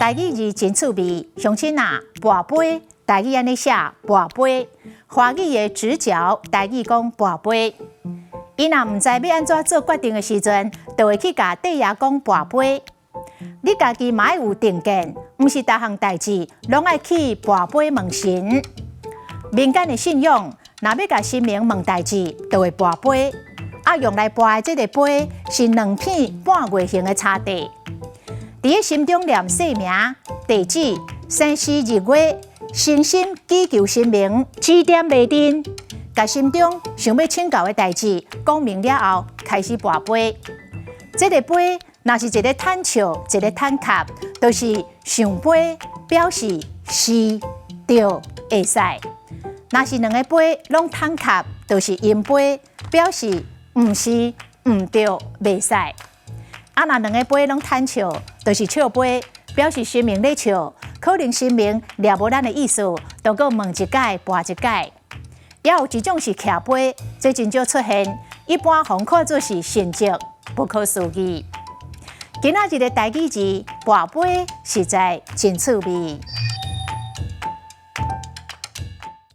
台語字真趣味，鄉親啊，跋杯，台語安尼寫跋杯，華語的直角，台語講跋杯。伊若唔知要安怎做決定的時陣，就會去甲帝爺講跋杯。你家己嘛要有定見，唔是逐項代志攏愛去跋杯問神。民間的信仰，若要甲神明問代志，就會跋杯。用來跋的這個杯是兩片半月形的茶地。佇個心中念姓名、地址、生時日月，誠心祈求神明指點迷津，甲心中想要請教的代志講明了後，開始跋杯。這個杯若是一個坦笑，一個坦殼，都、就是上杯，表示是對會使；若是兩個杯攏坦殼，都、就是陰杯，表示唔是唔對袂使。若兩個杯攏坦笑，就是笑杯，表示神明咧笑，可能神明了無咱的意思，就閣問一解，跋一解。也有一種是徛杯，這真少出現，一般互看作是神蹟，不可思議。今仔日的台語字跋杯實在真趣味。